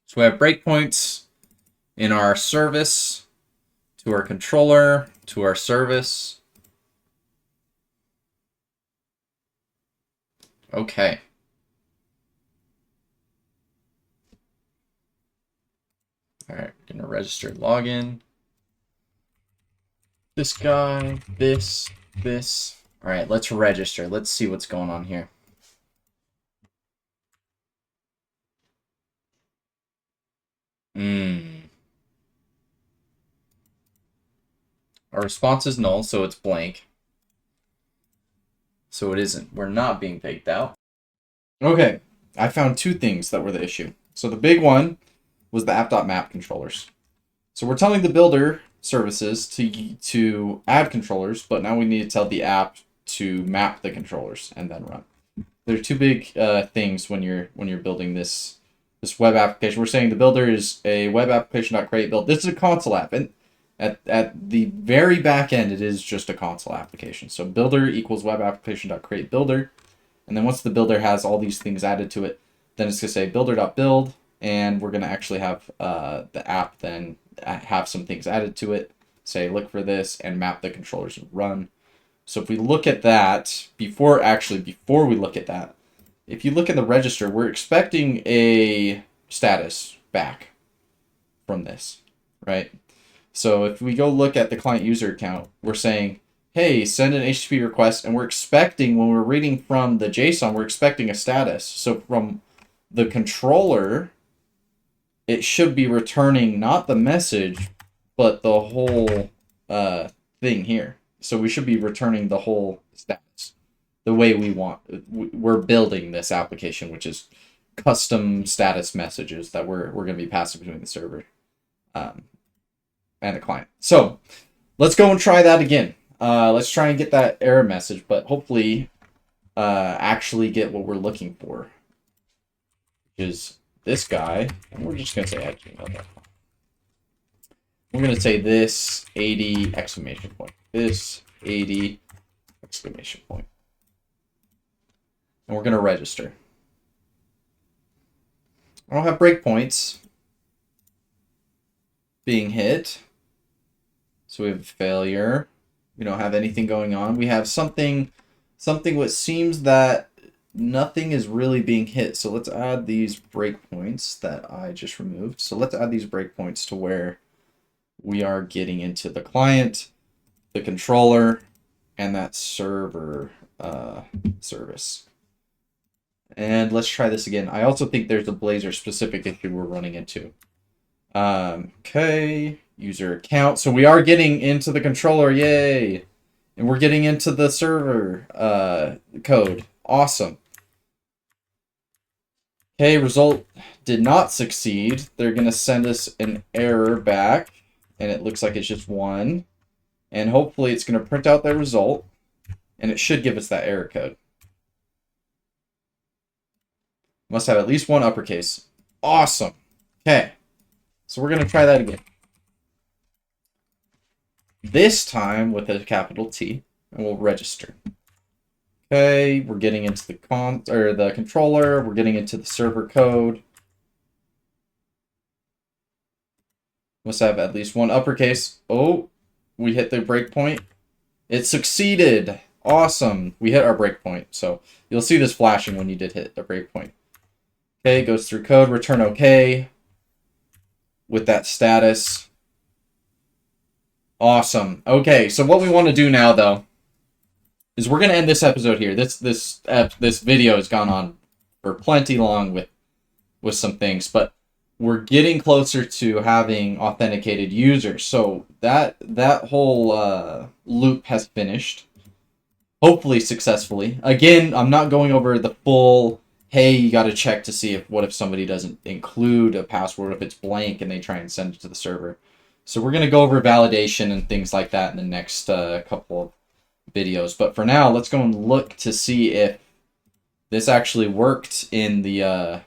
So we have breakpoints in our service, to our controller, to our service. Okay. All right, we're going to register login. This guy, this. All right, let's register. Let's see what's going on here. Our response is null, so it's blank. So it isn't. We're not being faked out. Okay, I found two things that were the issue. So the big one was the app.map controllers. So we're telling the builder services to add controllers, but now we need to tell the app to map the controllers and then run. There are two big things when you're building this web application. We're saying the builder is a web application.create build. This is a console app, and at the very back end, it is just a console application. So builder equals web application.create builder, and then once the builder has all these things added to it, then it's gonna say builder.build, and we're gonna actually have the app then have some things added to it. Say look for this and map the controllers and run. So if we look at that, before we look at that, if you look at the register, we're expecting a status back from this, right? So if we go look at the client user account, we're saying, hey, send an HTTP request, and we're expecting, when we're reading from the JSON, we're expecting a status. So from the controller, it should be returning not the message, but the whole thing here. So we should be returning the whole status the way we want. We're building this application, which is custom status messages that we're going to be passing between the server and the client. So let's go and try that again. Let's try and get that error message, but hopefully actually get what we're looking for, which is this guy. And we're just going to say add gmail.com. We're going to say this 80 exclamation point. This 80 exclamation point. And we're going to register. I don't have breakpoints being hit. So we have failure. We don't have anything going on. We have something which seems that nothing is really being hit. So let's add these breakpoints that I just removed. So let's add these breakpoints to where we are getting into the client, the controller, and that server service. And let's try this again. I also think there's a Blazor specific issue we're running into. Okay, user account. So we are getting into the controller, yay! And we're getting into the server code. Awesome. Okay, result did not succeed. They're going to send us an error back, and it looks like it's just one. And hopefully it's going to print out that result, and it should give us that error code. Must have at least one uppercase. Awesome. Okay. So we're going to try that again. This time with a capital T, and we'll register. Okay, we're getting into the controller, we're getting into the server code. Must have at least one uppercase. Oh, we hit the breakpoint. It succeeded. Awesome. We hit our breakpoint. So you'll see this flashing when you did hit the breakpoint. Okay, goes through code, return okay with that status. Awesome. Okay, so what we want to do now, though, is we're going to end this episode here. This video has gone on for plenty long with some things, but we're getting closer to having authenticated users. So that whole loop has finished, hopefully successfully. Again, I'm not going over the full, hey, you got to check to see what if somebody doesn't include a password, if it's blank and they try and send it to the server. So we're going to go over validation and things like that in the next couple of videos. But for now, let's go and look to see if this actually worked in the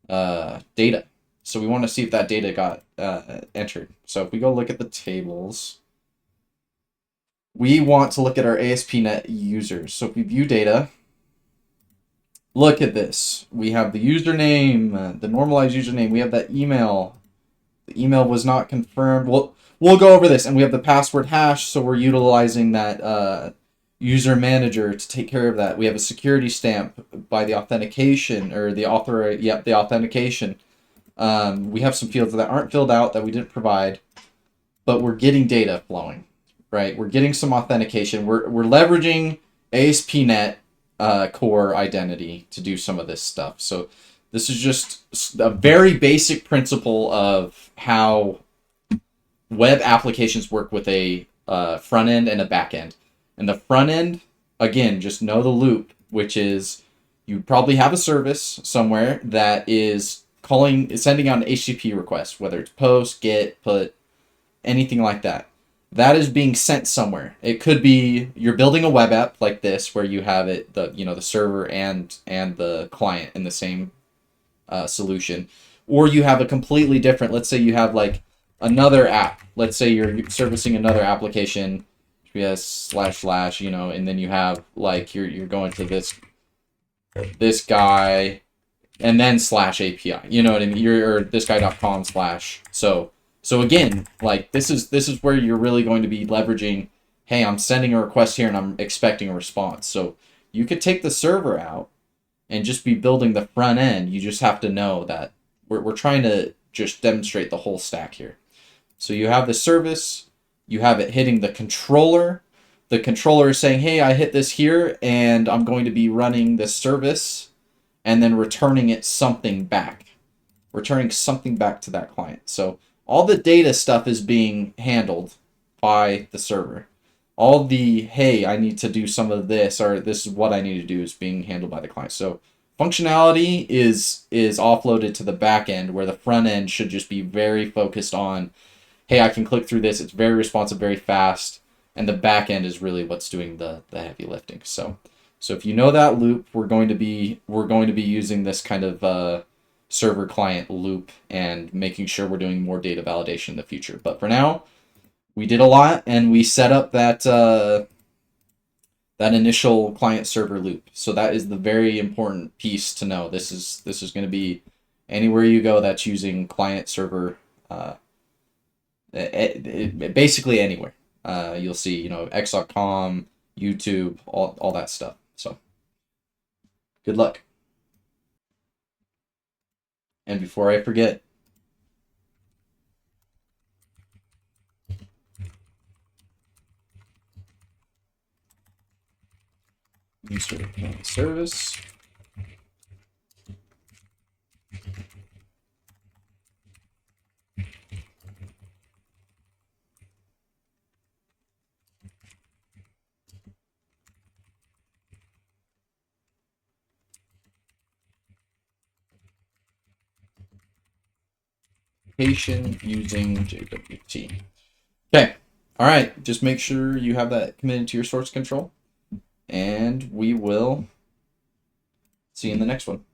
data. So we want to see if that data got entered. So if we go look at the tables, we want to look at our AspNet users. So if we view data, look at this. We have the username, the normalized username. We have that email. The email was not confirmed. We'll go over this. And we have the password hash, so we're utilizing that user manager to take care of that. We have a security stamp by the authentication, or the the authentication. We have some fields that aren't filled out that we didn't provide, but we're getting data flowing, right? We're getting some authentication. We're leveraging AspNet core identity to do some of this stuff. So this is just a very basic principle of how web applications work with a front end and a back end. And the front end, again, just know the loop, which is you probably have a service somewhere that is sending out an HTTP request, whether it's post, get, put, anything like that. That is being sent somewhere. It could be you're building a web app like this, where you have it the server and the client in the same solution, or you have a completely different. Let's say you have like another app. Let's say you're servicing another application, // and then you have like you're going to this guy, and then /API. You know what I mean? Or this guy.com / So again, like this is where you're really going to be leveraging, hey, I'm sending a request here and I'm expecting a response. So you could take the server out and just be building the front end. You just have to know that we're trying to just demonstrate the whole stack here. So you have the service, you have it hitting the controller. The controller is saying, hey, I hit this here and I'm going to be running this service, and then returning it something back. Returning something back to that client. So all the data stuff is being handled by the server. All the, hey, I need to do some of this, or this is what I need to do, is being handled by the client. So functionality is offloaded to the back end, where the front end should just be very focused on, hey, I can click through this. It's very responsive, very fast. And the back end is really what's doing the heavy lifting. So if you know that loop, we're going to be using this kind of server client loop and making sure we're doing more data validation in the future. But for now, we did a lot, and we set up that that initial client server loop. So that is the very important piece to know. This is going to be anywhere you go that's using client server, basically anywhere. You'll see, x.com, YouTube, all that stuff. So good luck. And before I forget, user service. Using JWT. Okay. All right. Just make sure you have that committed to your source control, and we will see you in the next one.